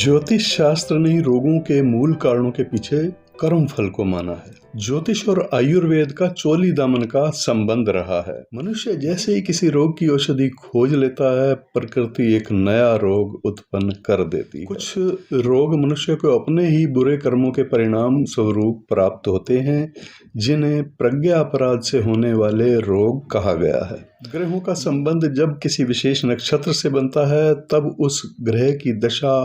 ज्योतिष शास्त्र ने रोगों के मूल कारणों के पीछे कर्म फल को माना है। ज्योतिष और आयुर्वेद का चोली दामन का संबंध रहा है। मनुष्य जैसे ही किसी रोग की औषधि खोज लेता है, प्रकृति एक नया रोग उत्पन्न कर देती है। कुछ रोग मनुष्य को अपने ही बुरे कर्मों के परिणाम स्वरूप प्राप्त होते हैं, जिन्हें प्रज्ञा अपराध से होने वाले रोग कहा गया है। ग्रहों का संबंध जब किसी विशेष नक्षत्र से बनता है, तब उस ग्रह की दशा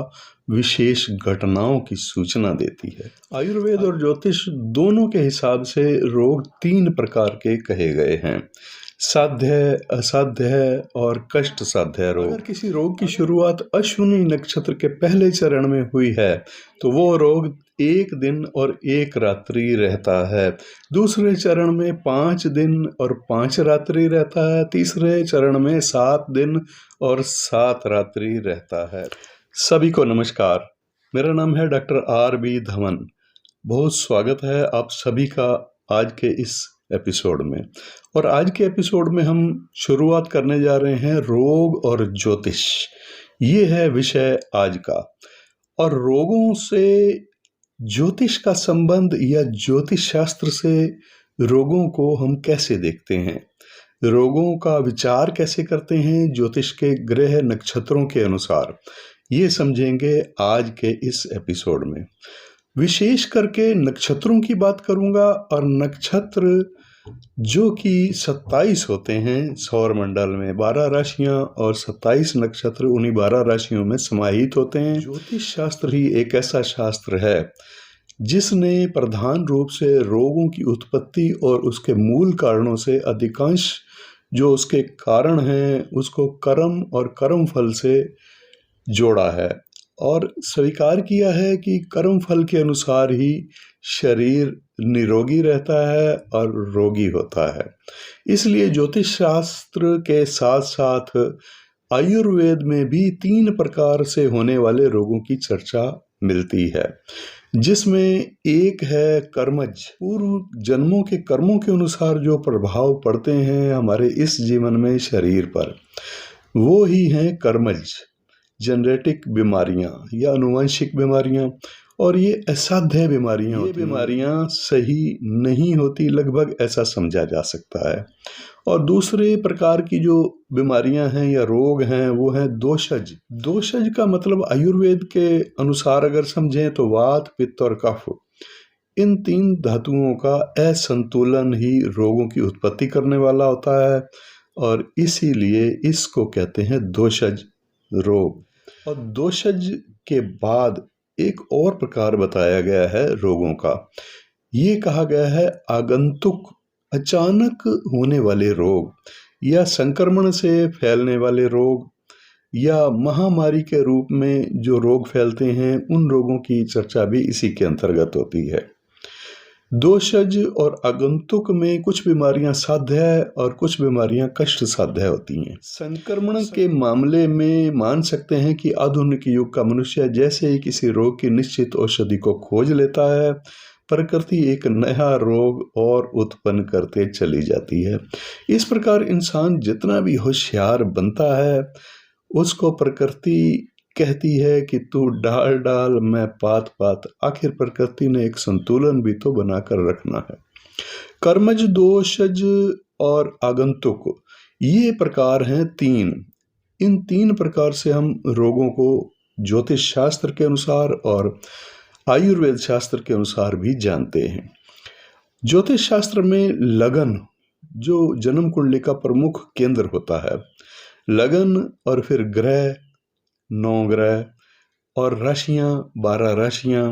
विशेष घटनाओं की सूचना देती है। आयुर्वेद और ज्योतिष दोनों के हिसाब से रोग 3 प्रकार के कहे गए हैं: साध्य, असाध्य और कष्ट साध्य रोग। अगर किसी रोग की शुरुआत अश्विनी नक्षत्र के पहले चरण में हुई है, तो वो रोग 1 दिन और 1 रात्रि रहता है। दूसरे चरण में 5 दिन और 5 रात्रि रहता है। तीसरे चरण में 7 दिन और 7 रात्रि रहता है। सभी को नमस्कार, मेरा नाम है डॉक्टर R.B. धवन। बहुत स्वागत है आप सभी का आज के इस एपिसोड में। और आज के एपिसोड में हम शुरुआत करने जा रहे हैं रोग और ज्योतिष। ये है विषय आज का। और रोगों से ज्योतिष का संबंध या ज्योतिष शास्त्र से रोगों को हम कैसे देखते हैं, रोगों का विचार कैसे करते हैं ज्योतिष के ग्रह नक्षत्रों के अनुसार, ये समझेंगे आज के इस एपिसोड में। विशेष करके नक्षत्रों की बात करूंगा, और नक्षत्र जो कि 27 होते हैं सौर मंडल में, 12 राशियां और 27 नक्षत्र उन्हीं 12 राशियों में समाहित होते हैं। ज्योतिष शास्त्र ही एक ऐसा शास्त्र है जिसने प्रधान रूप से रोगों की उत्पत्ति और उसके मूल कारणों से अधिकांश जो उसके कारण हैं उसको कर्म और कर्म फल से जोड़ा है, और स्वीकार किया है कि कर्म फल के अनुसार ही शरीर निरोगी रहता है और रोगी होता है। इसलिए ज्योतिष शास्त्र के साथ साथ आयुर्वेद में भी 3 प्रकार से होने वाले रोगों की चर्चा मिलती है, जिसमें एक है कर्मज, पूर्व जन्मों के कर्मों के अनुसार जो प्रभाव पड़ते हैं हमारे इस जीवन में शरीर पर, वो ही हैं कर्मज, जेनेटिक बीमारियां या आनुवंशिक बीमारियां। और ये असाध्य बीमारियां होती हैं। ये बीमारियां सही नहीं होती, लगभग ऐसा समझा जा सकता है। और दूसरे प्रकार की जो बीमारियां हैं या रोग हैं वो हैं दोषज। दोषज का मतलब आयुर्वेद के अनुसार अगर समझें तो वात, पित्त और कफ, इन 3 धातुओं का असंतुलन ही रोगों की उत्पत्ति करने वाला होता है, और इसीलिए इसको कहते हैं दोषज रोग। और दोषज के बाद एक और प्रकार बताया गया है रोगों का। ये कहा गया है आगंतुक, अचानक होने वाले रोग, या संक्रमण से फैलने वाले रोग, या महामारी के रूप में जो रोग फैलते हैं, उन रोगों की चर्चा भी इसी के अंतर्गत होती है। दोषज और आगंतुक में कुछ बीमारियां साध्य और कुछ बीमारियां कष्ट साध्य होती हैं। संक्रमण के मामले में मान सकते हैं कि आधुनिक युग का मनुष्य जैसे ही किसी रोग की निश्चित औषधि को खोज लेता है, प्रकृति एक नया रोग और उत्पन्न करते चली जाती है। इस प्रकार इंसान जितना भी होशियार बनता है, उसको प्रकृति कहती है कि तू डाल डाल मैं पात पात। आखिर प्रकृति ने एक संतुलन भी तो बनाकर रखना है। कर्मज, दोषज और आगंतुक, ये प्रकार हैं 3। इन 3 प्रकार से हम रोगों को ज्योतिष शास्त्र के अनुसार और आयुर्वेद शास्त्र के अनुसार भी जानते हैं। ज्योतिष शास्त्र में लगन, जो जन्म कुंडली का प्रमुख केंद्र होता है, लगन, और फिर ग्रह 9 ग्रह, और राशियां 12 राशियां,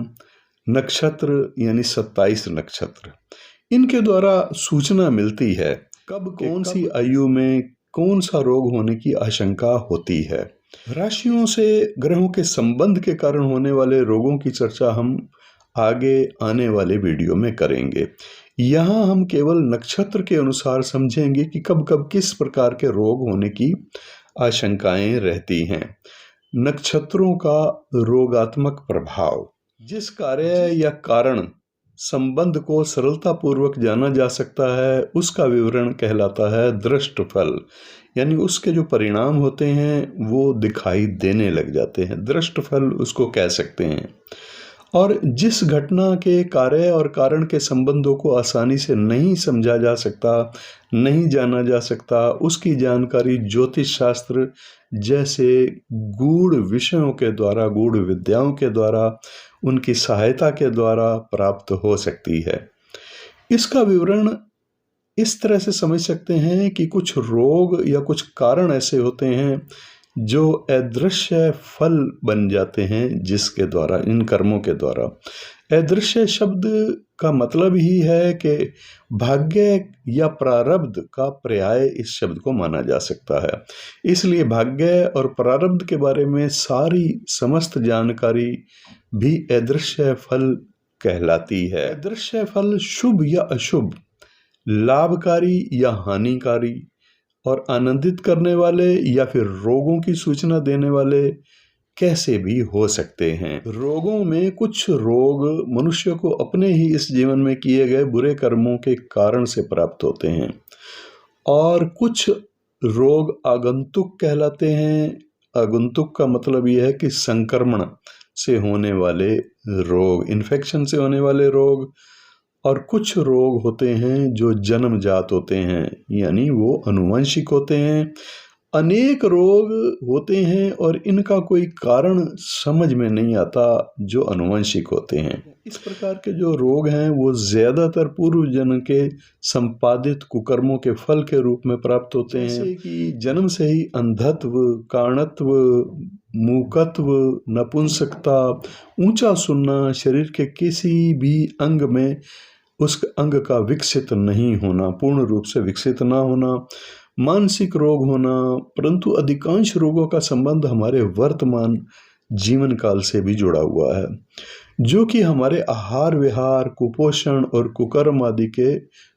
नक्षत्र यानी 27 नक्षत्र, इनके द्वारा सूचना मिलती है कब कौन सी आयु में कौन सा रोग होने की आशंका होती है। राशियों से ग्रहों के संबंध के कारण होने वाले रोगों की चर्चा हम आगे आने वाले वीडियो में करेंगे। यहाँ हम केवल नक्षत्र के अनुसार समझेंगे कि कब कब किस प्रकार के रोग होने की आशंकाएं रहती हैं। नक्षत्रों का रोगात्मक प्रभाव, जिस कार्य या कारण संबंध को सरलतापूर्वक जाना जा सकता है, उसका विवरण कहलाता है दृष्टफल। यानी उसके जो परिणाम होते हैं वो दिखाई देने लग जाते हैं, दृष्टफल उसको कह सकते हैं। और जिस घटना के कार्य और कारण के संबंधों को आसानी से नहीं समझा जा सकता, नहीं जाना जा सकता, उसकी जानकारी ज्योतिष शास्त्र जैसे गूढ़ विषयों के द्वारा, गूढ़ विद्याओं के द्वारा, उनकी सहायता के द्वारा प्राप्त हो सकती है। इसका विवरण इस तरह से समझ सकते हैं कि कुछ रोग या कुछ कारण ऐसे होते हैं जो अदृश्य फल बन जाते हैं, जिसके द्वारा, इन कर्मों के द्वारा। अदृश्य शब्द का मतलब ही है कि भाग्य या प्रारब्ध का पर्याय इस शब्द को माना जा सकता है। इसलिए भाग्य और प्रारब्ध के बारे में सारी समस्त जानकारी भी अदृश्य फल कहलाती है। अदृश्य फल शुभ या अशुभ, लाभकारी या हानिकारी, और आनंदित करने वाले या फिर रोगों की सूचना देने वाले कैसे भी हो सकते हैं। रोगों में कुछ रोग मनुष्य को अपने ही इस जीवन में किए गए बुरे कर्मों के कारण से प्राप्त होते हैं, और कुछ रोग आगंतुक कहलाते हैं। आगंतुक का मतलब यह है कि संक्रमण से होने वाले रोग, इन्फेक्शन से होने वाले रोग। और कुछ रोग होते हैं जो जन्मजात होते हैं, यानी वो आनुवंशिक होते हैं। अनेक रोग होते हैं और इनका कोई कारण समझ में नहीं आता, जो आनुवंशिक होते हैं। इस प्रकार के जो रोग हैं वो ज्यादातर पूर्व जन्म के संपादित कुकर्मों के फल के रूप में प्राप्त होते हैं। जैसे कि जन्म से ही अंधत्व, काणत्व, मूकत्व, नपुंसकता, ऊंचा सुनना, शरीर के किसी भी अंग में उस अंग का विकसित नहीं होना, पूर्ण रूप से विकसित ना होना, मानसिक रोग होना। परंतु अधिकांश रोगों का संबंध हमारे वर्तमान जीवन काल से भी जुड़ा हुआ है, जो कि हमारे आहार विहार, कुपोषण और कुकर्म आदि के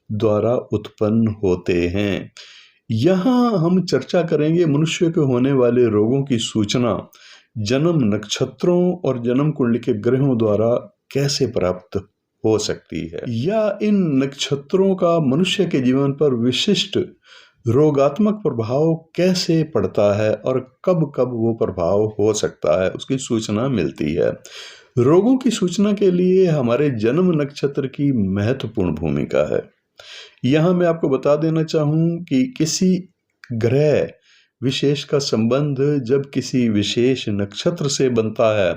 द्वारा उत्पन्न होते हैं। यहाँ हम चर्चा करेंगे मनुष्य को होने वाले रोगों की सूचना जन्म नक्षत्रों और जन्म कुंडली के ग्रहों द्वारा कैसे प्राप्त हो सकती है, या इन नक्षत्रों का मनुष्य के जीवन पर विशिष्ट रोगात्मक प्रभाव कैसे पड़ता है और कब कब वो प्रभाव हो सकता है, उसकी सूचना मिलती है। रोगों की सूचना के लिए हमारे जन्म नक्षत्र की महत्वपूर्ण भूमिका है। यहाँ मैं आपको बता देना चाहूँ कि किसी ग्रह विशेष का संबंध जब किसी विशेष नक्षत्र से बनता है,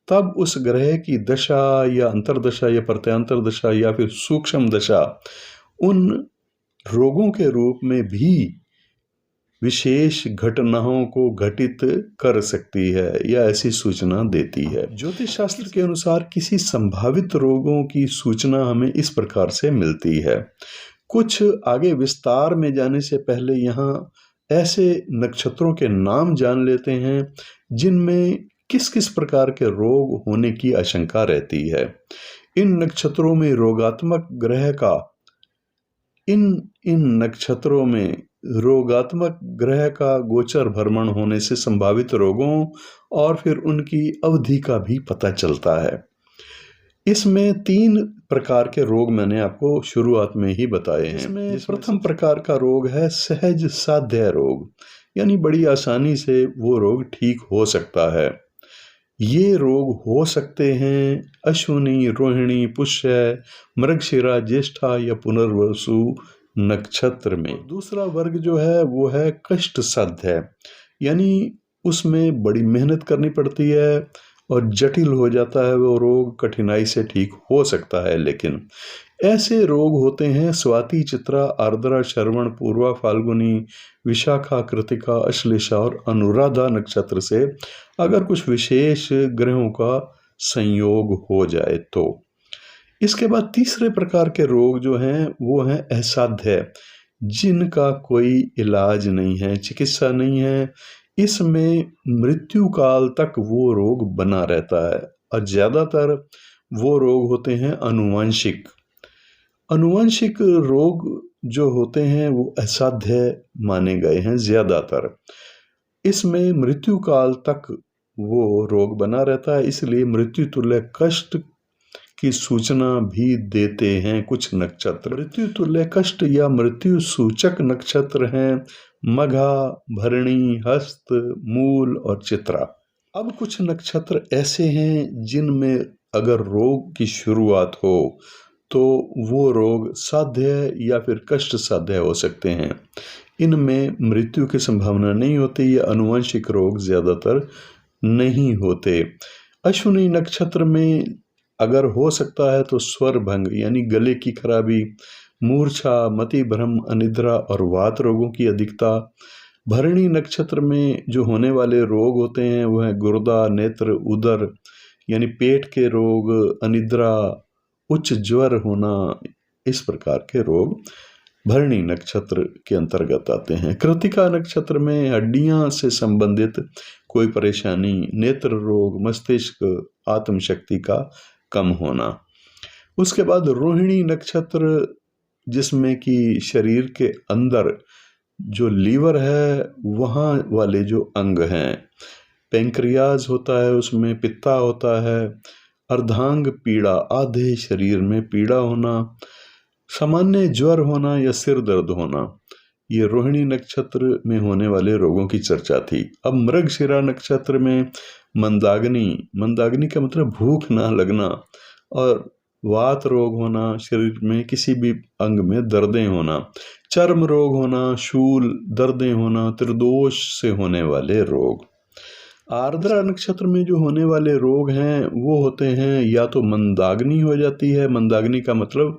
तब उस ग्रह की दशा या अंतर्दशा या प्रत्यांतर दशा या फिर सूक्ष्म दशा उन रोगों के रूप में भी विशेष घटनाओं को घटित कर सकती है या ऐसी सूचना देती है। ज्योतिष शास्त्र के अनुसार किसी संभावित रोगों की सूचना हमें इस प्रकार से मिलती है। कुछ आगे विस्तार में जाने से पहले यहाँ ऐसे नक्षत्रों के नाम जान लेते हैं जिनमें किस किस प्रकार के रोग होने की आशंका रहती है। इन नक्षत्रों में रोगात्मक ग्रह का इन नक्षत्रों में रोगात्मक ग्रह का गोचर भ्रमण होने से संभावित रोगों और फिर उनकी अवधि का भी पता चलता है। इसमें 3 प्रकार के रोग मैंने आपको शुरुआत में ही बताए हैं। इसमें प्रथम प्रकार का रोग है सहज साध्य रोग, यानी बड़ी आसानी से वो रोग ठीक हो सकता है। ये रोग हो सकते हैं अश्विनी, रोहिणी, पुष्य, मृगशिरा, ज्येष्ठा या पुनर्वसु नक्षत्र में। दूसरा वर्ग जो है वो है कष्ट साध्य, यानी उसमें बड़ी मेहनत करनी पड़ती है और जटिल हो जाता है वो रोग, कठिनाई से ठीक हो सकता है। लेकिन ऐसे रोग होते हैं स्वाति, चित्रा, आर्द्रा, श्रवण, पूर्वा, फाल्गुनी, विशाखा, कृतिका, अश्लेषा और अनुराधा नक्षत्र से अगर कुछ विशेष ग्रहों का संयोग हो जाए तो। इसके बाद तीसरे प्रकार के रोग जो हैं वो हैं असाध्य, जिनका कोई इलाज नहीं है, चिकित्सा नहीं है। इसमें मृत्यु काल तक वो रोग बना रहता है और ज्यादातर वो रोग होते हैं अनुवांशिक। अनुवांशिक रोग जो होते हैं वो असाध्य माने गए हैं ज्यादातर। इसमें मृत्यु काल तक वो रोग बना रहता है, इसलिए मृत्यु तुल्य कष्ट की सूचना भी देते हैं कुछ नक्षत्र। मृत्यु तुल्य कष्ट या मृत्यु सूचक नक्षत्र हैं मघा, भरणी, हस्त, मूल और चित्रा। अब कुछ नक्षत्र ऐसे हैं जिनमें अगर रोग की शुरुआत हो तो वो रोग साध्य या फिर कष्ट साध्य हो सकते हैं। इनमें मृत्यु की संभावना नहीं होती या आनुवंशिक रोग ज्यादातर नहीं होते। अश्विनी नक्षत्र में अगर हो सकता है तो स्वर भंग यानी गले की खराबी, मूर्छा, मति भ्रम, अनिद्रा और वात रोगों की अधिकता। भरणी नक्षत्र में जो होने वाले रोग होते हैं वह है गुर्दा, नेत्र, उदर यानी पेट के रोग, अनिद्रा, उच्च ज्वर होना, इस प्रकार के रोग भरणी नक्षत्र के अंतर्गत आते हैं। कृतिका नक्षत्र में हड्डियां से संबंधित कोई परेशानी, नेत्र रोग, मस्तिष्क, आत्मशक्ति का कम होना। उसके बाद रोहिणी नक्षत्र जिसमें कि शरीर के अंदर जो लीवर है वहाँ वाले जो अंग हैं, पेंक्रियाज होता है, उसमें पित्ता होता है, अर्धांग पीड़ा, आधे शरीर में पीड़ा होना, सामान्य ज्वर होना या सिर दर्द होना, ये रोहिणी नक्षत्र में होने वाले रोगों की चर्चा थी। अब मृगशिरा नक्षत्र में मंदाग्नि का मतलब भूख ना लगना और वात रोग होना, शरीर में किसी भी अंग में दर्दें होना, चर्म रोग होना, शूल, दर्दें होना, त्रिदोष से होने वाले रोग। आर्द्रा नक्षत्र में जो होने वाले रोग हैं वो होते हैं या तो मंदाग्नि हो जाती है, मंदाग्नि का मतलब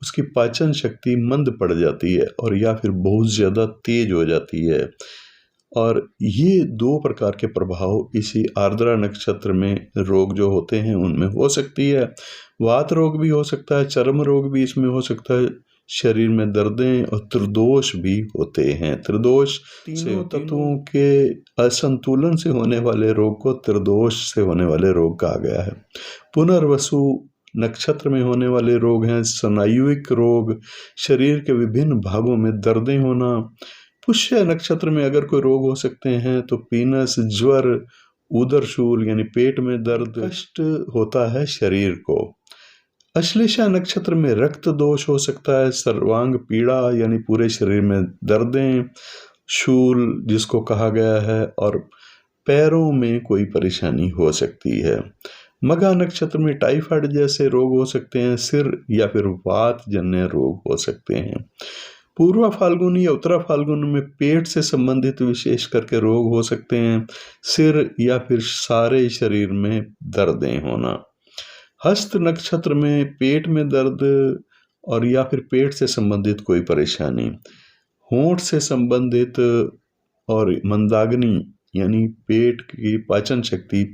उसकी पाचन शक्ति मंद पड़ जाती है, और या फिर बहुत ज़्यादा तेज हो जाती है। और ये दो प्रकार के प्रभाव इसी आर्द्रा नक्षत्र में रोग जो होते हैं उनमें हो सकती है। वात रोग भी हो सकता है, चर्म रोग भी इसमें हो सकता है, शरीर में दर्दें और त्रिदोष भी होते हैं। त्रिदोष तीनों तत्वों के असंतुलन से होने वाले रोग को त्रिदोष से होने वाले रोग कहा गया है। पुनर्वसु नक्षत्र में होने वाले रोग हैं स्नायुविक रोग, शरीर के विभिन्न भागों में दर्दें होना। पुष्य नक्षत्र में अगर कोई रोग हो सकते हैं तो पीनस, ज्वर, उदरशूल यानी पेट में दर्द, कष्ट होता है शरीर को। अश्लेषा नक्षत्र में रक्त दोष हो सकता है, सर्वांग पीड़ा यानी पूरे शरीर में दर्दें, शूल जिसको कहा गया है, और पैरों में कोई परेशानी हो सकती है। मघा नक्षत्र में टाइफाइड जैसे रोग हो सकते हैं, सिर या फिर वात जन्य रोग हो सकते हैं। पूर्वा फाल्गुन या उत्तरा फाल्गुन में पेट से संबंधित विशेष करके रोग हो सकते हैं, सिर या फिर सारे शरीर में दर्दें होना। हस्त नक्षत्र में पेट में दर्द और या फिर पेट से संबंधित कोई परेशानी, होंठ से संबंधित और मंदाग्नि यानी पेट की पाचन शक्ति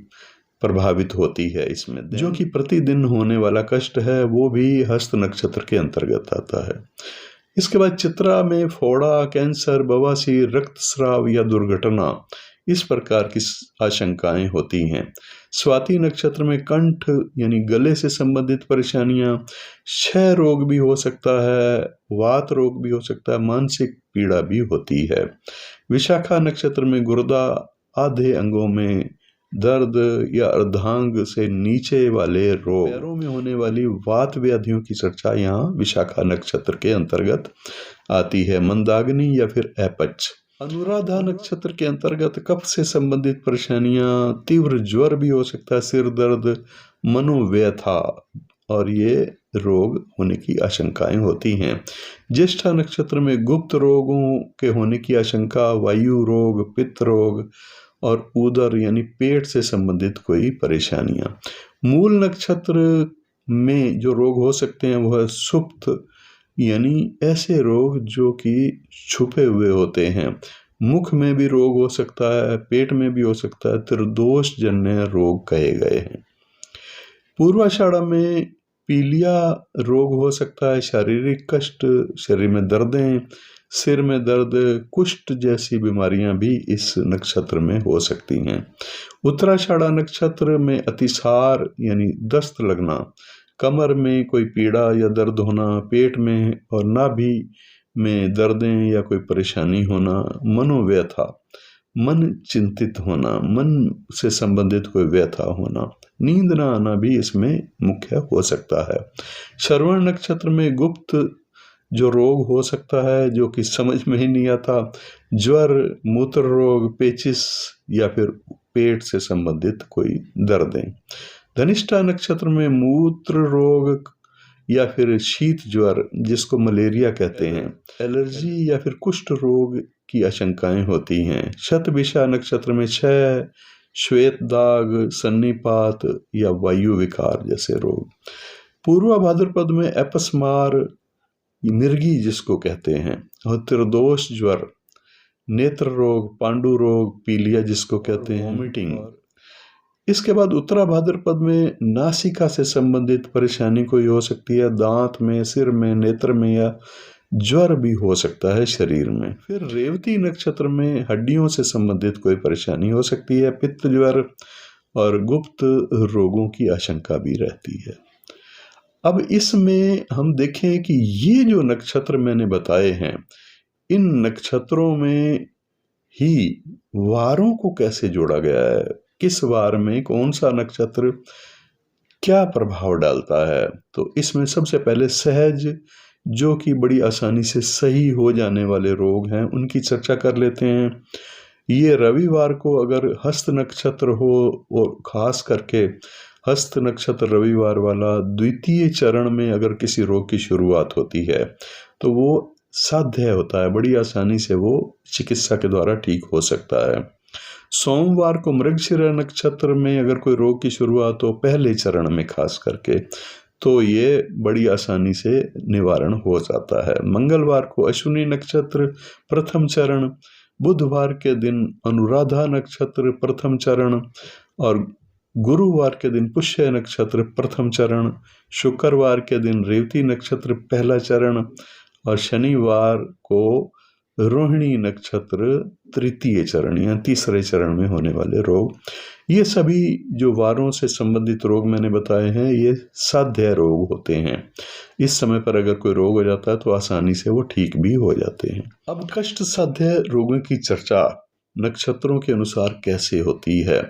प्रभावित होती है इसमें। जो कि प्रतिदिन होने वाला कष्ट है वो भी हस्त नक्षत्र के अंतर्गत आता है। इसके बाद चित्रा में फोड़ा, कैंसर, बवासीर, रक्तस्राव या दुर्घटना, इस प्रकार की आशंकाएं होती हैं। स्वाति नक्षत्र में कंठ यानी गले से संबंधित परेशानियां, क्षय रोग भी हो सकता है, वात रोग भी हो सकता है, मानसिक पीड़ा भी होती है। विशाखा नक्षत्र में गुर्दा, आधे अंगों में दर्द या अर्धांग से नीचे वाले रोग, पैरों में होने वाली वात व्याधियों की चर्चा यहाँ विशाखा नक्षत्र के अंतर्गत आती है। मंदाग्नि या फिर अपच। अनुराधा नक्षत्र के अंतर्गत कफ से संबंधित परेशानियां, तीव्र ज्वर भी हो सकता है, सिर दर्द, मनोव्यथा, और ये रोग होने की आशंकाएं होती हैं। ज्येष्ठा नक्षत्र में गुप्त रोगों के होने की आशंका, वायु रोग, पित्त रोग और उदर यानी पेट से संबंधित कोई परेशानियां। मूल नक्षत्र में जो रोग हो सकते हैं वह सुप्त यानी ऐसे रोग जो कि छुपे हुए होते हैं। मुख में भी रोग हो सकता है, पेट में भी हो सकता है, त्रिदोष जन्य रोग कहे गए हैं। पूर्वाषाढ़ा में पीलिया रोग हो सकता है, शारीरिक कष्ट, शरीर में दर्दें, सिर में दर्द, कुष्ठ जैसी बीमारियां भी इस नक्षत्र में हो सकती हैं। उत्तराषाढ़ा नक्षत्र में अतिसार यानी दस्त लगना, कमर में कोई पीड़ा या दर्द होना, पेट में और नाभि में दर्दें या कोई परेशानी होना, मनोव्यथा, मन चिंतित होना, मन से संबंधित कोई व्यथा होना, नींद न आना भी इसमें मुख्य हो सकता है। श्रवण नक्षत्र में गुप्त जो रोग हो सकता है, जो कि समझ में ही नहीं आता, ज्वर, मूत्र रोग, पेचिस या फिर पेट से संबंधित कोई दर्दें। धनिष्ठा नक्षत्र में मूत्र रोग या फिर शीत ज्वर, जिसको मलेरिया कहते हैं, एलर्जी या फिर कुष्ठ रोग की आशंकाएं होती हैं। शतभिषा नक्षत्र में क्षय, श्वेत दाग, सन्निपात या वायु विकार जैसे रोग। पूर्वा भाद्रपद में अपस्मार, मिर्गी जिसको कहते हैं, और त्रिदोष ज्वर, नेत्र रोग, पांडु रोग, पीलिया जिसको कहते हैं, वॉमिटिंग। इसके बाद उत्तरा भाद्रपद में नासिका से संबंधित परेशानी कोई हो सकती है, दांत में, सिर में, नेत्र में, या ज्वर भी हो सकता है शरीर में। फिर रेवती नक्षत्र में हड्डियों से संबंधित कोई परेशानी हो सकती है, पित्त ज्वर और गुप्त रोगों की आशंका भी रहती है। अब इसमें हम देखें कि ये जो नक्षत्र मैंने बताए हैं, इन नक्षत्रों में ही वारों को कैसे जोड़ा गया है, किस वार में कौन सा नक्षत्र क्या प्रभाव डालता है। तो इसमें सबसे पहले सहज, जो कि बड़ी आसानी से सही हो जाने वाले रोग हैं, उनकी चर्चा कर लेते हैं। ये रविवार को अगर हस्त नक्षत्र हो, और खास करके हस्त नक्षत्र रविवार वाला द्वितीय चरण में अगर किसी रोग की शुरुआत होती है, तो वो साध्य होता है, बड़ी आसानी से वो चिकित्सा के द्वारा ठीक हो सकता है। सोमवार को मृगशिरा नक्षत्र में अगर कोई रोग की शुरुआत हो पहले चरण में खास करके, तो ये बड़ी आसानी से निवारण हो जाता है। मंगलवार को अश्विनी नक्षत्र प्रथम चरण, बुधवार के दिन अनुराधा नक्षत्र प्रथम चरण, और गुरुवार के दिन पुष्य नक्षत्र प्रथम चरण, शुक्रवार के दिन रेवती नक्षत्र पहला चरण, और शनिवार को रोहिणी नक्षत्र तृतीय चरण या तीसरे चरण में होने वाले रोग। ये सभी जो वारों से संबंधित रोग मैंने बताए हैं, ये साध्य रोग होते हैं। इस समय पर अगर कोई रोग हो जाता है तो आसानी से वो ठीक भी हो जाते हैं। अब कष्ट साध्य रोगों की चर्चा नक्षत्रों के अनुसार कैसे होती है।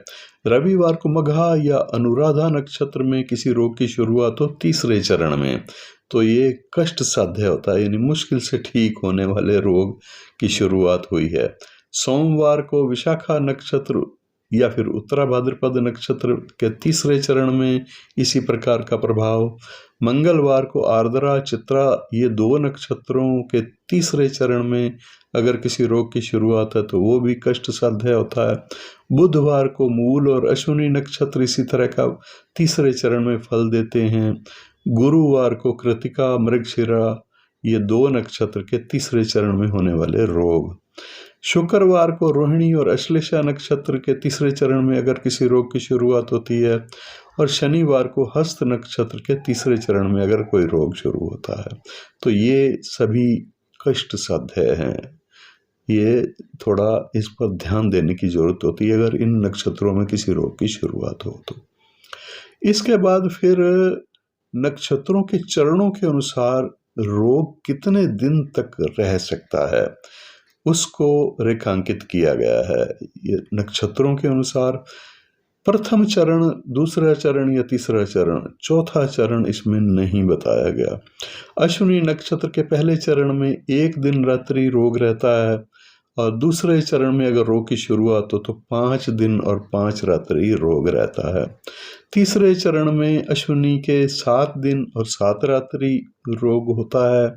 रविवार को मघा या अनुराधा नक्षत्र में किसी रोग की शुरुआत हो तीसरे चरण में, तो ये कष्ट साध्य होता है, यानी मुश्किल से ठीक होने वाले रोग की शुरुआत हुई है। सोमवार को विशाखा नक्षत्र या फिर उत्तरा भाद्रपद नक्षत्र के तीसरे चरण में इसी प्रकार का प्रभाव। मंगलवार को आर्द्रा, चित्रा, ये दो नक्षत्रों के तीसरे चरण में अगर किसी रोग की शुरुआत है तो वो भी कष्ट साध्य होता है। बुधवार को मूल और अश्विनी नक्षत्र इसी तरह का तीसरे चरण में फल देते हैं। गुरुवार को कृतिका, मृगशिरा, ये दो नक्षत्र के तीसरे चरण में होने वाले रोग। शुक्रवार को रोहिणी और अश्लेषा नक्षत्र के तीसरे चरण में अगर किसी रोग की शुरुआत होती है, और शनिवार को हस्त नक्षत्र के तीसरे चरण में अगर कोई रोग शुरू होता है, तो ये सभी कष्ट साध्य हैं। ये थोड़ा इस पर ध्यान देने की जरूरत होती है अगर इन नक्षत्रों में किसी रोग की शुरुआत हो तो। इसके बाद फिर नक्षत्रों के चरणों के अनुसार रोग कितने दिन तक रह सकता है, उसको रेखांकित किया गया है। ये नक्षत्रों के अनुसार प्रथम चरण, दूसरा चरण या तीसरा चरण, चौथा चरण इसमें नहीं बताया गया। अश्विनी नक्षत्र के पहले चरण में 1 दिन रात्रि रोग रहता है, और दूसरे चरण में अगर रोग की शुरुआत हो तो 5 दिन और 5 रात्रि रोग रहता है। तीसरे चरण में अश्विनी के 7 दिन और 7 रात्रि रोग होता है।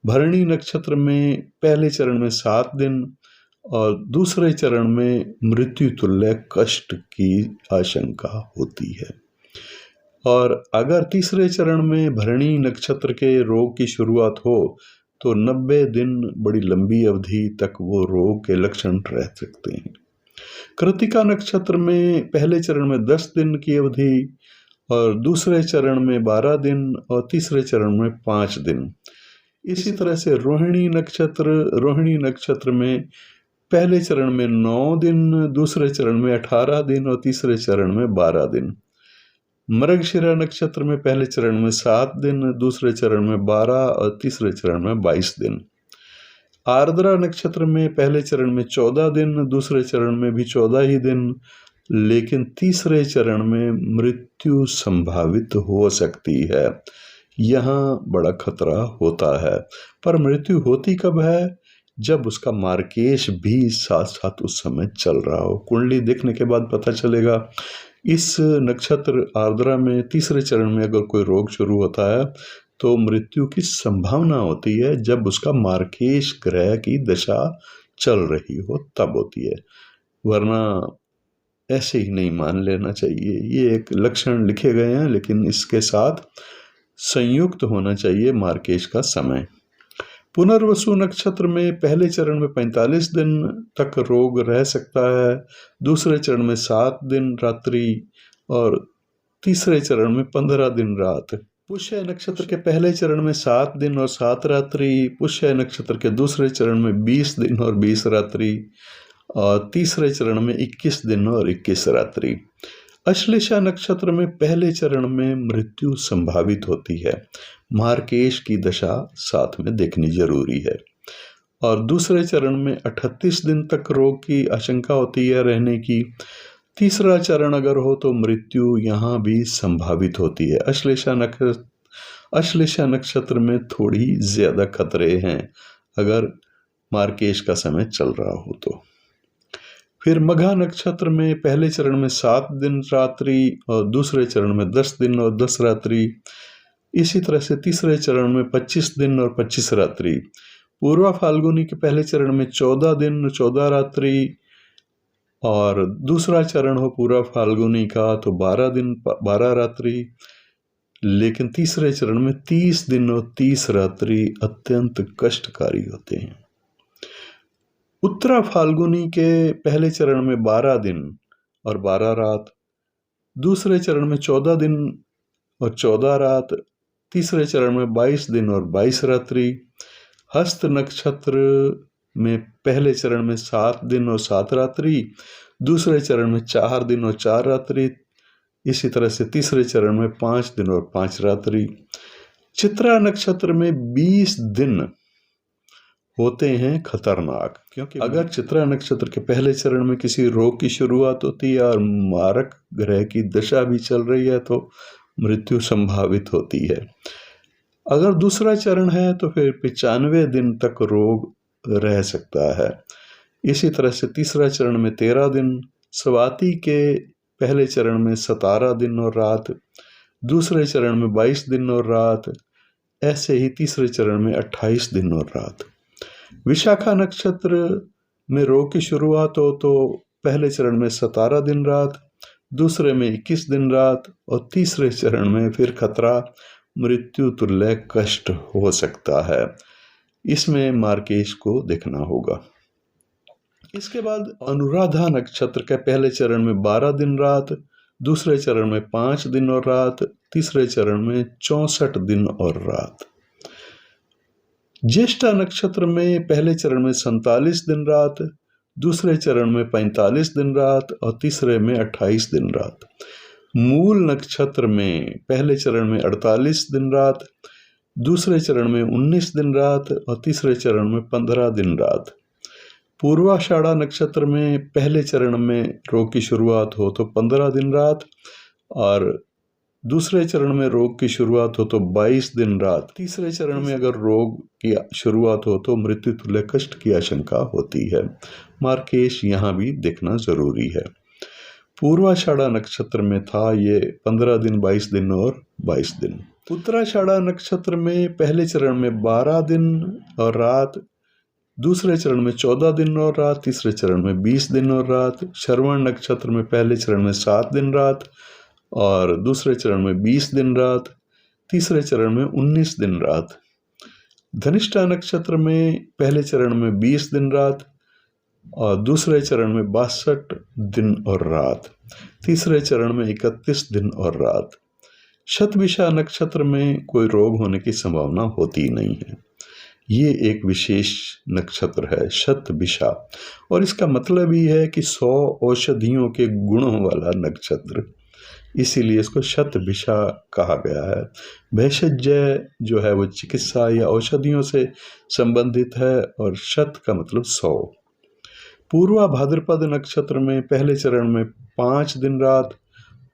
भरणी नक्षत्र में पहले चरण में 7 दिन और दूसरे चरण में मृत्यु तुल्य कष्ट की आशंका होती है। और अगर तीसरे चरण में भरणी नक्षत्र के रोग की शुरुआत हो तो 90 दिन, बड़ी लंबी अवधि तक वो रोग के लक्षण रह सकते हैं। कृतिका नक्षत्र में पहले चरण में 10 दिन की अवधि, और दूसरे चरण में 12 दिन और तीसरे चरण में 5 दिन। इसी तरह से रोहिणी नक्षत्र में पहले चरण में 9 दिन, दूसरे चरण में 18 दिन और तीसरे चरण में 12 दिन। मृगशिरा नक्षत्र में पहले चरण में 7 दिन, दूसरे चरण में 12 और तीसरे चरण में 22 दिन। आर्द्रा नक्षत्र में पहले चरण में 14 दिन, दूसरे चरण में भी 14 ही दिन, लेकिन तीसरे चरण में मृत्यु संभावित हो सकती है। यहाँ बड़ा खतरा होता है। पर मृत्यु होती कब है? जब उसका मार्केश भी साथ साथ उस समय चल रहा हो। कुंडली देखने के बाद पता चलेगा। इस नक्षत्र आर्द्रा में तीसरे चरण में अगर कोई रोग शुरू होता है तो मृत्यु की संभावना होती है जब उसका मार्केश ग्रह की दशा चल रही हो, तब होती है। वरना ऐसे ही नहीं मान लेना चाहिए। ये एक लक्षण लिखे गए हैं, लेकिन इसके साथ संयुक्त होना चाहिए मार्केश का समय। पुनर्वसु नक्षत्र में पहले चरण में 45 दिन तक रोग रह सकता है, दूसरे चरण में 7 दिन रात्रि और तीसरे चरण में 15 दिन रात। पुष्य नक्षत्र के पहले चरण में 7 दिन और 7 रात्रि, पुष्य नक्षत्र के दूसरे चरण में 20 दिन और 20 रात्रि और तीसरे चरण में 21 दिन और 21 रात्रि। अश्लेषा नक्षत्र में पहले चरण में मृत्यु संभावित होती है। मार्केश की दशा साथ में देखनी जरूरी है। और दूसरे चरण में 38 दिन तक रोग की आशंका होती है रहने की। तीसरा चरण अगर हो तो मृत्यु यहाँ भी संभावित होती है। अश्लेषा नक्षत्र में थोड़ी ज्यादा खतरे हैं अगर मार्केश का समय चल रहा हो तो। फिर मघा नक्षत्र में पहले चरण में 7 दिन रात्रि और दूसरे चरण में 10 दिन और 10 रात्रि। इसी तरह से तीसरे चरण में 25 दिन और 25 रात्रि। पूर्वा फाल्गुनी के पहले चरण में 14 दिन 14 रात्रि और दूसरा चरण हो पूर्वा फाल्गुनी का तो 12 दिन 12 रात्रि। लेकिन तीसरे चरण में 30 दिन और 30 रात्रि अत्यंत कष्टकारी होते हैं। उत्तरा फाल्गुनी के पहले चरण में 12 दिन और 12 रात, दूसरे चरण में 14 दिन और 14 रात, तीसरे चरण में 22 दिन और 22 रात्रि। हस्त नक्षत्र में पहले चरण में 7 दिन और 7 रात्रि, दूसरे चरण में 4 दिन और 4 रात्रि। इसी तरह से तीसरे चरण में 5 दिन और 5 रात्रि। चित्रा नक्षत्र में 20 दिन होते हैं खतरनाक, क्योंकि अगर चित्रा नक्षत्र के पहले चरण में किसी रोग की शुरुआत होती है और मारक ग्रह की दशा भी चल रही है तो मृत्यु संभावित होती है। अगर दूसरा चरण है तो फिर 95 दिन तक रोग रह सकता है। इसी तरह से तीसरा चरण में 13 दिन, स्वाति के पहले चरण में 17 दिन और रात, दूसरे चरण में 22 दिन और रात, ऐसे ही तीसरे चरण में 28 दिन और रात। विशाखा नक्षत्र में रोग की शुरुआत हो तो पहले चरण में 17 दिन रात, दूसरे में 21 दिन रात और तीसरे चरण में फिर खतरा मृत्यु तुल्य कष्ट हो सकता है। इसमें मार्केश को देखना होगा। इसके बाद अनुराधा नक्षत्र के पहले चरण में 12 दिन रात, दूसरे चरण में 5 दिन और रात, तीसरे चरण में 64 दिन और रात। ज्येष्ठा नक्षत्र में पहले चरण में 47 दिन रात, दूसरे चरण में 45 दिन रात और तीसरे में 28 दिन रात। मूल नक्षत्र में पहले चरण में 48 दिन रात, दूसरे चरण में 19 दिन रात और तीसरे चरण में 15 दिन रात। पूर्वाषाढ़ा नक्षत्र में पहले चरण में रोग की शुरुआत हो तो 15 दिन रात और दूसरे चरण में रोग की शुरुआत हो तो 22 दिन रात। तीसरे चरण में अगर रोग की शुरुआत हो तो मृत्यु तुल्य कष्ट की आशंका होती है। मार्केश यहाँ भी देखना जरूरी है। पूर्वाषाढ़ा नक्षत्र में था ये 15 दिन 22 दिन और 22 दिन। उत्तराषाढ़ा नक्षत्र में पहले चरण में 12 दिन और रात, दूसरे चरण में 14 दिन और रात, तीसरे चरण में 20 दिन और रात। श्रवण नक्षत्र में पहले चरण में 7 दिन रात और दूसरे चरण में 20 दिन रात, तीसरे चरण में 19 दिन रात। धनिष्ठा नक्षत्र में पहले चरण में 20 दिन रात और दूसरे चरण में 62 दिन और रात, तीसरे चरण में 31 दिन और रात। शतभिषा नक्षत्र में कोई रोग होने की संभावना होती नहीं है। ये एक विशेष नक्षत्र है शतभिषा, और इसका मतलब ही है कि 100 औषधियों के गुणों वाला नक्षत्र, इसीलिए इसको शतभिषा कहा गया है। भेषज जो है वो चिकित्सा या औषधियों से संबंधित है और शत का मतलब 100। पूर्वा भाद्रपद नक्षत्र में पहले चरण में 5 दिन रात,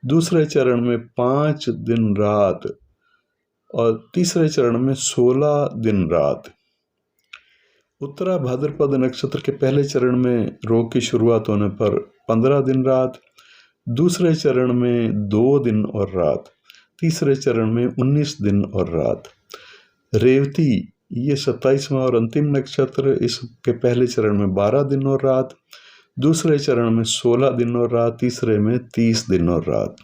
दूसरे चरण में 5 दिन रात और तीसरे चरण में 16 दिन रात। उत्तरा भाद्रपद नक्षत्र के पहले चरण में रोग की शुरुआत होने पर 15 दिन रात, दूसरे चरण में 2 दिन और रात, तीसरे चरण में 19 दिन और रात। रेवती ये 27वां और अंतिम नक्षत्र, इसके पहले चरण में 12 दिन और रात, दूसरे चरण में 16 दिन और रात, तीसरे में 30 दिन और रात।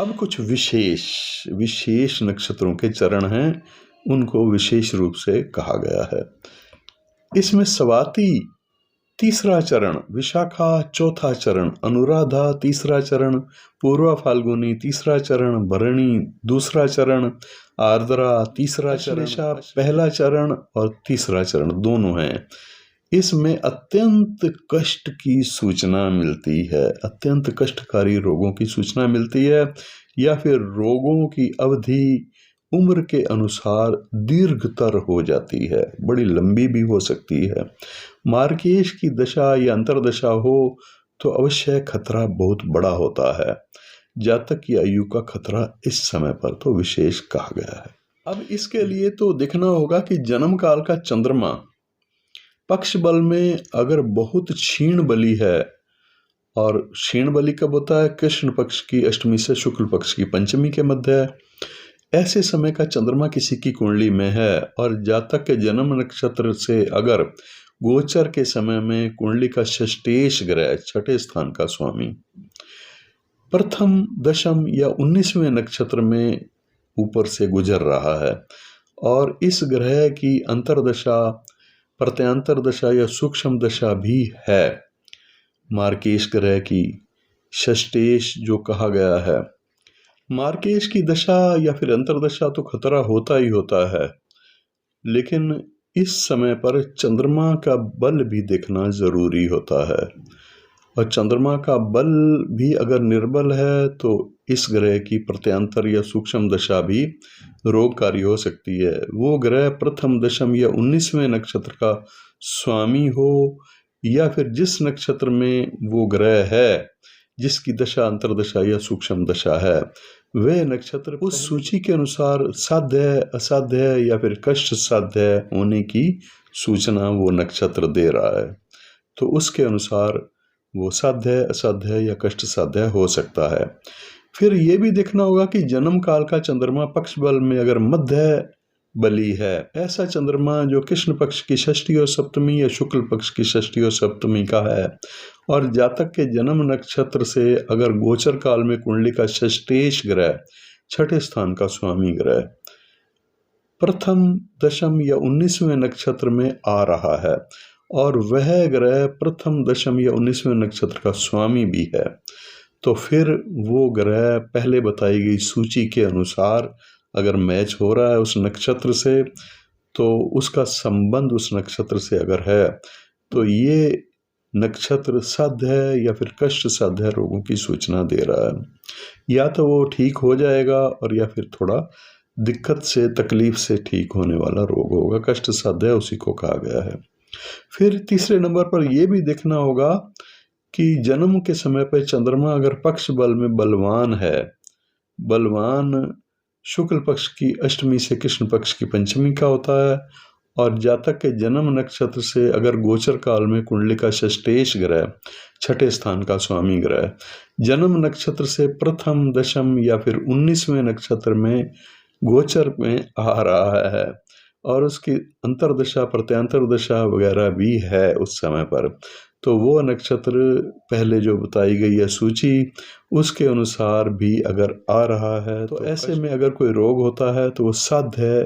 अब कुछ विशेष नक्षत्रों के चरण हैं, उनको विशेष रूप से कहा गया है। इसमें स्वाति तीसरा चरण, विशाखा चौथा चरण, अनुराधा तीसरा चरण, पूर्वा फाल्गुनी तीसरा चरण, भरणी दूसरा चरण, आर्द्रा तीसरा चरण, पहला चरण और तीसरा चरण दोनों हैं। इसमें अत्यंत कष्ट की सूचना मिलती है, अत्यंत कष्टकारी रोगों की सूचना मिलती है, या फिर रोगों की अवधि उम्र के अनुसार दीर्घतर हो जाती है, बड़ी लंबी भी हो सकती है। मार्केश की दशा या अंतरदशा हो तो अवश्य खतरा बहुत बड़ा होता है। जातक की आयु का खतरा इस समय पर तो विशेष कहा गया है। अब इसके लिए तो देखना होगा कि जन्म काल का चंद्रमा पक्ष बल में अगर बहुत क्षीण बली है, और क्षीण बली कब होता है? कृष्ण पक्ष की अष्टमी से शुक्ल पक्ष की पंचमी के मध्य है। ऐसे समय का चंद्रमा किसी की कुंडली में है और जातक के जन्म नक्षत्र से अगर गोचर के समय में कुंडली का षष्ठेश ग्रह, छठे स्थान का स्वामी, प्रथम, दशम या 19वें नक्षत्र में ऊपर से गुजर रहा है और इस ग्रह की अंतरदशा, प्रत्यांतर दशा या सूक्ष्म दशा भी है, मार्केश ग्रह की षष्ठेश जो कहा गया है, मार्केश की दशा या फिर अंतरदशा तो खतरा होता ही होता है, लेकिन इस समय पर चंद्रमा का बल भी देखना जरूरी होता है। और चंद्रमा का बल भी अगर निर्बल है तो इस ग्रह की प्रत्यांतर या सूक्ष्म दशा भी रोगकारी हो सकती है। वो ग्रह प्रथम, दशम या 19वें नक्षत्र का स्वामी हो या फिर जिस नक्षत्र में वो ग्रह है जिसकी दशा अंतरदशा या सूक्ष्म दशा है, वह नक्षत्र उस सूची के अनुसार साध्य, असाध्य या फिर कष्ट साध्य होने की सूचना वो नक्षत्र दे रहा है, तो उसके अनुसार वो साध्य, असाध्य या कष्ट साध्य हो सकता है। फिर ये भी देखना होगा कि जन्म काल का चंद्रमा पक्ष बल में अगर मध्य बली है, ऐसा चंद्रमा जो कृष्ण पक्ष की षष्ठी और सप्तमी या शुक्ल पक्ष की षष्ठी और सप्तमी का है, और जातक के जन्म नक्षत्र से अगर गोचर काल में कुंडली का षष्ठेश ग्रह, छठे स्थान का स्वामी ग्रह, प्रथम, दशम या 19वें नक्षत्र में आ रहा है और वह ग्रह प्रथम, दशम या 19वें नक्षत्र का स्वामी भी है, तो फिर वो ग्रह पहले बताई गई सूची के अनुसार अगर मैच हो रहा है उस नक्षत्र से, तो उसका संबंध उस नक्षत्र से अगर है तो ये नक्षत्र साध्य या फिर कष्ट साध्य रोगों की सूचना दे रहा है। या तो वो ठीक हो जाएगा और या फिर थोड़ा दिक्कत से, तकलीफ से ठीक होने वाला रोग होगा। कष्ट साध्य उसी को कहा गया है। फिर तीसरे नंबर पर यह भी देखना होगा कि जन्म के समय पर चंद्रमा अगर पक्ष बल में बलवान है, बलवान शुक्ल पक्ष की अष्टमी से कृष्ण पक्ष की पंचमी का होता है, और जातक के जन्म नक्षत्र से अगर गोचर काल में कुंडली का षष्ठेश ग्रह, छठे स्थान का स्वामी ग्रह, जन्म नक्षत्र से प्रथम, दशम या फिर 19वें नक्षत्र में गोचर में आ रहा है और उसकी अंतरदशा, प्रत्यांतर दशा वगैरह भी है उस समय पर, तो वो नक्षत्र पहले जो बताई गई है सूची उसके अनुसार भी अगर आ रहा है, तो ऐसे में अगर कोई रोग होता है तो वो साध्य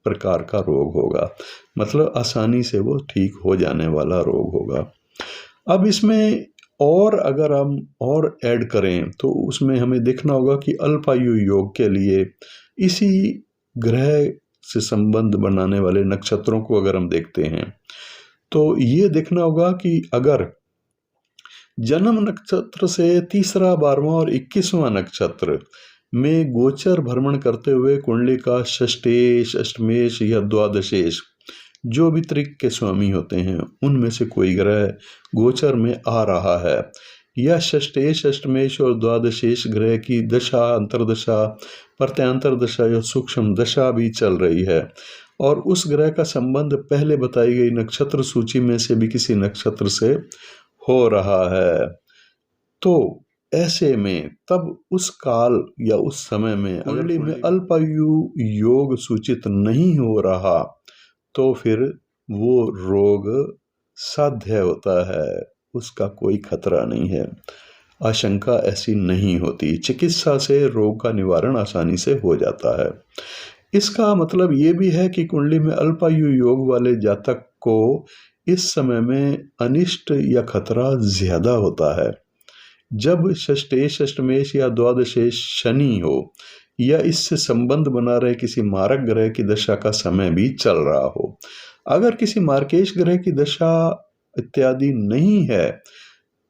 प्रकार का रोग होगा, मतलब आसानी से वो ठीक हो जाने वाला रोग होगा। अब इसमें और अगर हम और ऐड करें तो उसमें हमें देखना होगा कि अल्पायु योग के लिए इसी ग्रह से संबंध बनाने वाले नक्षत्रों को अगर हम देखते हैं तो ये देखना होगा कि अगर जन्म नक्षत्र से तीसरा, 12वां और 21वां नक्षत्र में गोचर भ्रमण करते हुए कुंडली का षष्ठेश, अष्टमेश या द्वादशेश जो भी त्रिक के स्वामी होते हैं उनमें से कोई ग्रह गोचर में आ रहा है, या षष्ठेश अष्टमेश और द्वादशेश ग्रह की दशा, अंतरदशा, प्रत्यांतर दशा या सूक्ष्म दशा भी चल रही है, और उस ग्रह का संबंध पहले बताई गई नक्षत्र सूची में से भी किसी नक्षत्र से हो रहा है, तो ऐसे में तब उस काल या उस समय में कुंडली में अल्पायु योग सूचित नहीं हो रहा तो फिर वो रोग साध्य होता है, उसका कोई खतरा नहीं है, आशंका ऐसी नहीं होती, चिकित्सा से रोग का निवारण आसानी से हो जाता है। इसका मतलब ये भी है कि कुंडली में अल्पायु योग वाले जातक को इस समय में अनिष्ट या खतरा ज्यादा होता है। जब षष्ठेश अष्टमेश या द्वादशेश शनि हो या इससे संबंध बना रहे किसी मारक ग्रह की दशा का समय भी चल रहा हो। अगर किसी मार्केश ग्रह की दशा इत्यादि नहीं है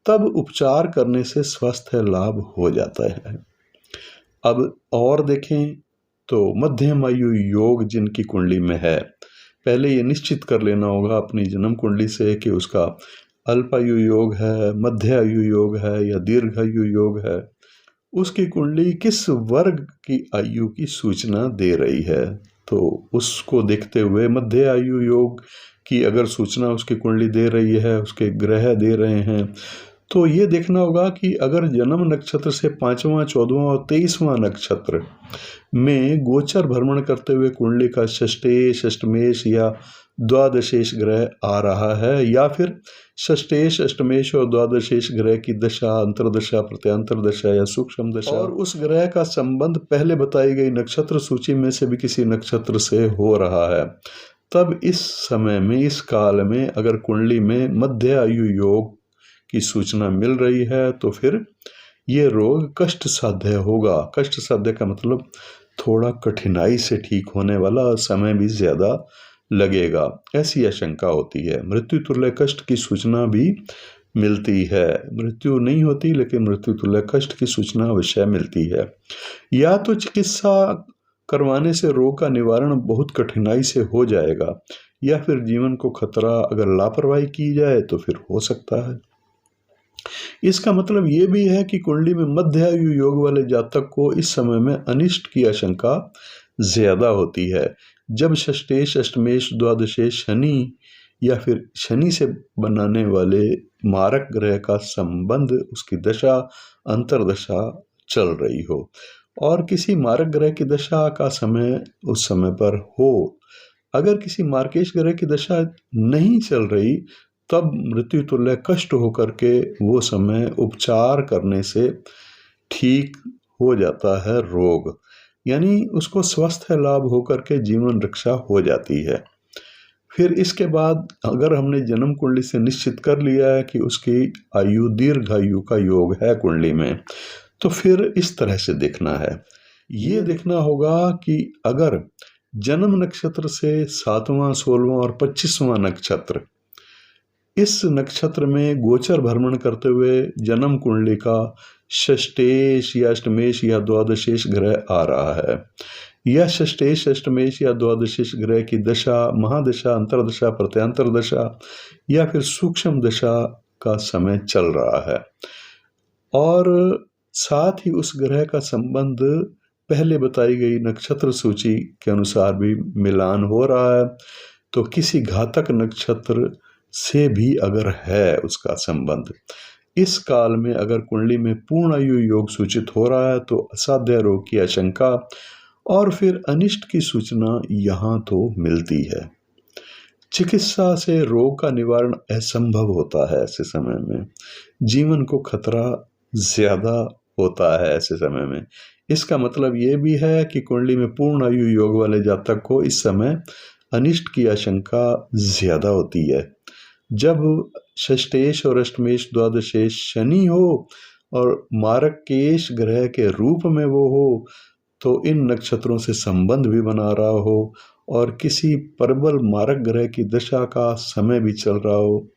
तब उपचार करने से स्वास्थ्य लाभ हो जाता है। अब और देखें तो मध्यम आयु योग जिनकी कुंडली में है, पहले ये निश्चित कर लेना होगा अपनी जन्म कुंडली से कि उसका अल्पायु योग है, मध्य आयु योग है या दीर्घायु योग है, उसकी कुंडली किस वर्ग की आयु की सूचना दे रही है। तो उसको देखते हुए मध्य आयु योग की अगर सूचना उसकी कुंडली दे रही है, उसके ग्रह दे रहे हैं, तो ये देखना होगा कि अगर जन्म नक्षत्र से 5वां, 14वां और 23वां नक्षत्र में गोचर भ्रमण करते हुए कुंडली का षष्ठेश, अष्टमेश या द्वादशेश ग्रह आ रहा है, या फिर षष्ठेश, अष्टमेश और द्वादशेश ग्रह की दशा, अंतरदशा, प्रत्यांतर दशा या सूक्ष्म दशा, और उस ग्रह का संबंध पहले बताई गई नक्षत्र सूची में से भी किसी नक्षत्र से हो रहा है, तब इस समय में, इस काल में अगर कुंडली में मध्य आयु योग की सूचना मिल रही है तो फिर ये रोग कष्ट साध्य होगा। कष्ट साध्य का मतलब थोड़ा कठिनाई से ठीक होने वाला, समय भी ज्यादा लगेगा, ऐसी आशंका होती है। मृत्यु तुल्य कष्ट की सूचना भी मिलती है, मृत्यु नहीं होती लेकिन मृत्यु तुल्य कष्ट की सूचना अवश्य मिलती है। या तो चिकित्सा करवाने से रोग का निवारण बहुत कठिनाई से हो जाएगा, या फिर जीवन को खतरा अगर लापरवाही की जाए तो फिर हो सकता है। इसका मतलब ये भी है कि कुंडली में मध्य आयु योग वाले जातक को इस समय में अनिष्ट की आशंका ज्यादा होती है। जब षष्ठेश, अष्टमेश, द्वादशेश शनि या फिर शनि से बनाने वाले मारक ग्रह का संबंध उसकी दशा, अंतरदशा चल रही हो, और किसी मारक ग्रह की दशा का समय उस समय पर हो। अगर किसी मार्केश ग्रह की दशा नहीं चल रही तब मृत्यु तुल्य कष्ट होकर के वो समय उपचार करने से ठीक हो जाता है रोग, यानी उसको स्वास्थ्य लाभ होकर के जीवन रक्षा हो जाती है। फिर इसके बाद अगर हमने जन्म कुंडली से निश्चित कर लिया है कि उसकी आयु दीर्घायु का योग है कुंडली में, तो फिर इस तरह से देखना है। ये देखना होगा कि अगर जन्म नक्षत्र से 7वां, 16वां और 25वां नक्षत्र, इस नक्षत्र में गोचर भ्रमण करते हुए जन्म कुंडली का षष्ठेश या अष्टमेश या द्वादशेश ग्रह आ रहा है, या षष्ठेश, अष्टमेश या द्वादशेश ग्रह की दशा, महादशा, अंतरदशा, प्रत्यांतर दशा या फिर सूक्ष्म दशा का समय चल रहा है, और साथ ही उस ग्रह का संबंध पहले बताई गई नक्षत्र सूची के अनुसार भी मिलान हो रहा है, तो किसी घातक नक्षत्र से भी अगर है उसका संबंध, इस काल में अगर कुंडली में पूर्ण आयु योग सूचित हो रहा है तो असाध्य रोग की आशंका और फिर अनिष्ट की सूचना यहाँ तो मिलती है। चिकित्सा से रोग का निवारण असंभव होता है ऐसे समय में, जीवन को खतरा ज्यादा होता है ऐसे समय में। इसका मतलब ये भी है कि कुंडली में पूर्ण आयु योग वाले जातक को इस समय अनिष्ट की आशंका ज्यादा होती है। जब षष्ठेश और अष्टमेश, द्वादशेश शनि हो और मारकेश ग्रह के रूप में वो हो, तो इन नक्षत्रों से संबंध भी बना रहा हो और किसी प्रबल मारक ग्रह की दशा का समय भी चल रहा हो,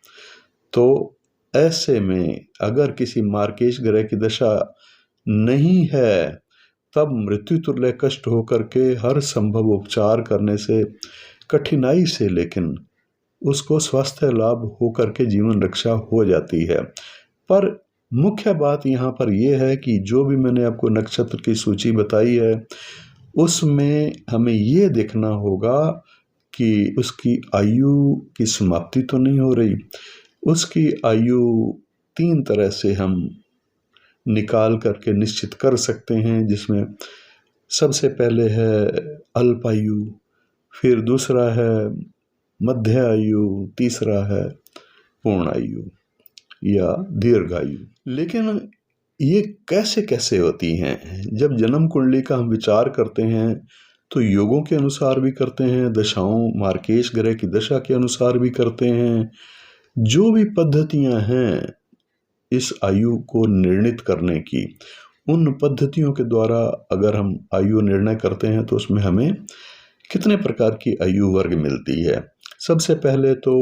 तो ऐसे में अगर किसी मार्केश ग्रह की दशा नहीं है तब मृत्यु तुल्य कष्ट होकर के हर संभव उपचार करने से कठिनाई से लेकिन उसको स्वास्थ्य लाभ होकर के जीवन रक्षा हो जाती है। पर मुख्य बात यहाँ पर यह है कि जो भी मैंने आपको नक्षत्र की सूची बताई है उसमें हमें ये देखना होगा कि उसकी आयु की समाप्ति तो नहीं हो रही। उसकी आयु 3 तरह से हम निकाल करके निश्चित कर सकते हैं, जिसमें सबसे पहले है अल्पायु, फिर दूसरा है मध्य आयु, तीसरा है पूर्ण आयु या दीर्घायु। लेकिन ये कैसे कैसे होती हैं? जब जन्म कुंडली का हम विचार करते हैं तो योगों के अनुसार भी करते हैं, दशाओं मार्केश ग्रह की दशा के अनुसार भी करते हैं। जो भी पद्धतियां हैं इस आयु को निर्णित करने की, उन पद्धतियों के द्वारा अगर हम आयु निर्णय करते हैं तो उसमें हमें कितने प्रकार की आयु वर्ग मिलती है। सबसे पहले तो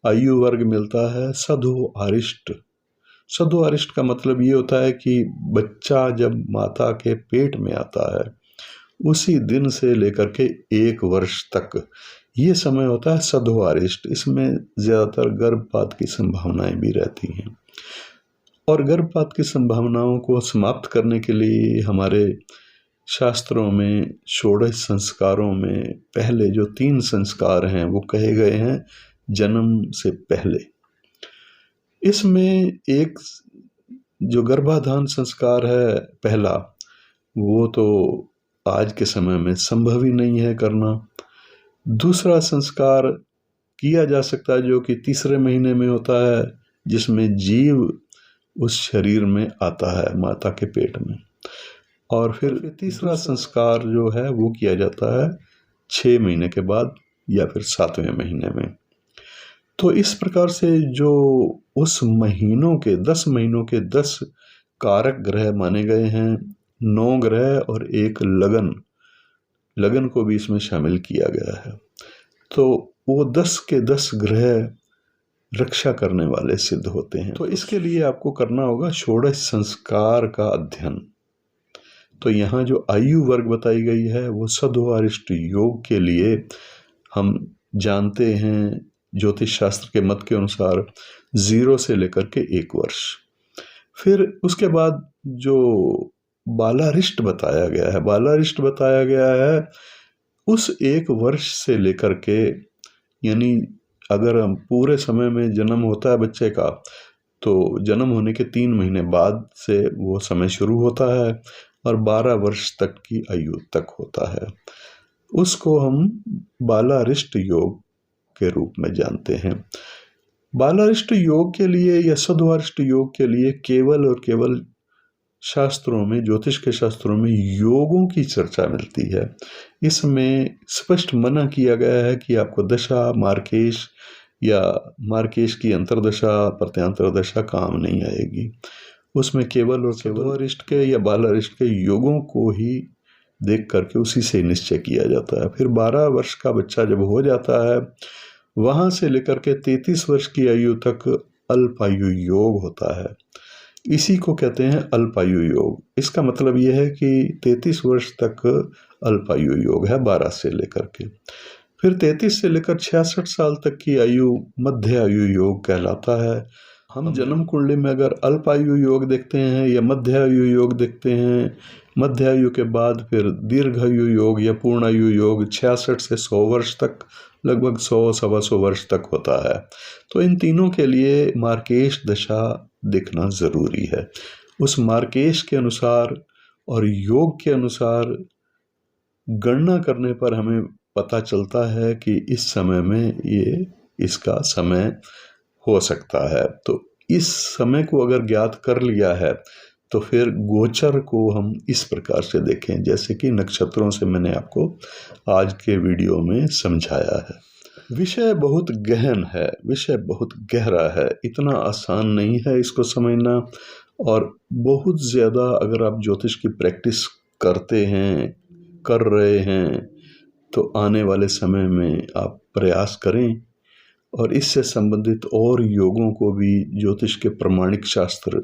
आयु वर्ग मिलता है सधु आरिष्ट। सधु आरिष्ट का मतलब ये होता है कि बच्चा जब माता के पेट में आता है उसी दिन से लेकर के 1 वर्ष तक ये समय होता है सधु आरिष्ट। इसमें ज़्यादातर गर्भपात की संभावनाएं भी रहती हैं और गर्भपात की संभावनाओं को समाप्त करने के लिए हमारे शास्त्रों में षोडश संस्कारों में पहले जो 3 संस्कार हैं वो कहे गए हैं जन्म से पहले। इसमें एक जो गर्भाधान संस्कार है पहला, वो तो आज के समय में संभव ही नहीं है करना। दूसरा संस्कार किया जा सकता है जो कि 3रे महीने में होता है, जिसमें जीव उस शरीर में आता है माता के पेट में। और फिर तीसरा संस्कार जो है वो किया जाता है 6 महीने के बाद या फिर 7वें महीने में। तो इस प्रकार से जो उस महीनों के 10 महीनों के 10 कारक ग्रह माने गए हैं, 9 ग्रह और एक लगन को भी इसमें शामिल किया गया है। तो वो 10 के 10 ग्रह रक्षा करने वाले सिद्ध होते हैं। तो इसके लिए आपको करना होगा षोडश संस्कार का अध्ययन। तो यहाँ जो आयु वर्ग बताई गई है वो सधुआरिष्ट योग के लिए हम जानते हैं ज्योतिष शास्त्र के मत के अनुसार 0 से लेकर के 1 वर्ष। फिर उसके बाद जो बालारिष्ट बताया गया है, बालारिष्ट बताया गया है उस 1 वर्ष से लेकर के, यानी अगर हम पूरे समय में जन्म होता है बच्चे का तो जन्म होने के 3 महीने बाद से वो समय शुरू होता है और 12 वर्ष तक की आयु तक होता है। उसको हम बालारिष्ट योग के रूप में जानते हैं। बालारिष्ट योग के लिए या सधुआरिष्ट योग के लिए केवल और केवल शास्त्रों में, ज्योतिष के शास्त्रों में योगों की चर्चा मिलती है। इसमें स्पष्ट मना किया गया है कि आपको दशा मार्केश या मार्केश की अंतरदशा प्रत्यांतर दशा काम नहीं आएगी। उसमें केवल और केवल अरिष्ट के या बालारिष्ट के योगों को ही देख करके उसी से निश्चय किया जाता है। फिर 12 वर्ष का बच्चा जब हो जाता है वहां से लेकर के 33 वर्ष की आयु तक अल्पायु योग होता है। इसी को कहते हैं अल्पायु योग। इसका मतलब यह है कि 33 वर्ष तक अल्पायु योग है 12 से लेकर के। फिर 33 से लेकर 66 साल तक की आयु मध्य आयु योग कहलाता है। हम जन्म कुंडली में अगर अल्पायु योग देखते हैं या मध्य आयु योग देखते हैं, मध्य आयु के बाद फिर दीर्घायु योग या पूर्ण आयु योग 66 से 100 वर्ष तक, लगभग 100 सवा 100 वर्ष तक होता है। तो इन तीनों के लिए मार्केश दशा देखना जरूरी है। उस मार्केश के अनुसार और योग के अनुसार गणना करने पर हमें पता चलता है कि इस समय में ये इसका समय हो सकता है। तो इस समय को अगर ज्ञात कर लिया है तो फिर गोचर को हम इस प्रकार से देखें जैसे कि नक्षत्रों से मैंने आपको आज के वीडियो में समझाया है। विषय बहुत गहन है, विषय बहुत गहरा है, इतना आसान नहीं है इसको समझना। और बहुत ज़्यादा अगर आप ज्योतिष की प्रैक्टिस करते हैं, कर रहे हैं, तो आने वाले समय में आप प्रयास करें और इससे संबंधित और योगों को भी ज्योतिष के प्रमाणिक शास्त्र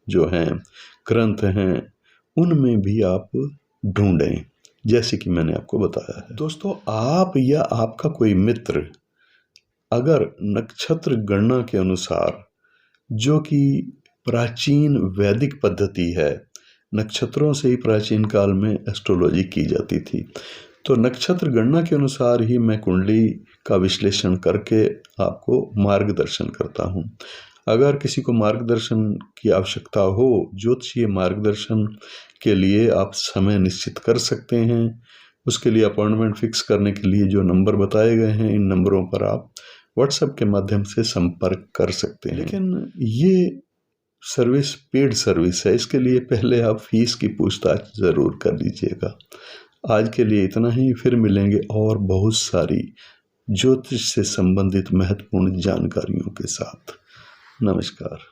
जो हैं, ग्रंथ हैं, उनमें भी आप ढूंढें। जैसे कि मैंने आपको बताया है। दोस्तों, आप या आपका कोई मित्र अगर नक्षत्र गणना के अनुसार, जो कि प्राचीन वैदिक पद्धति है, नक्षत्रों से ही प्राचीन काल में एस्ट्रोलॉजी की जाती थी, तो नक्षत्र गणना के अनुसार ही मैं कुंडली का विश्लेषण करके आपको मार्गदर्शन करता हूँ। अगर किसी को मार्गदर्शन की आवश्यकता हो, ज्योतिषीय मार्गदर्शन के लिए आप समय निश्चित कर सकते हैं। उसके लिए अपॉइंटमेंट फिक्स करने के लिए जो नंबर बताए गए हैं, इन नंबरों पर आप व्हाट्सएप के माध्यम से संपर्क कर सकते हैं। लेकिन ये सर्विस पेड सर्विस है, इसके लिए पहले आप फीस की पूछताछ ज़रूर कर लीजिएगा। आज के लिए इतना ही, फिर मिलेंगे और बहुत सारी ज्योतिष से संबंधित महत्वपूर्ण जानकारियों के साथ। नमस्कार।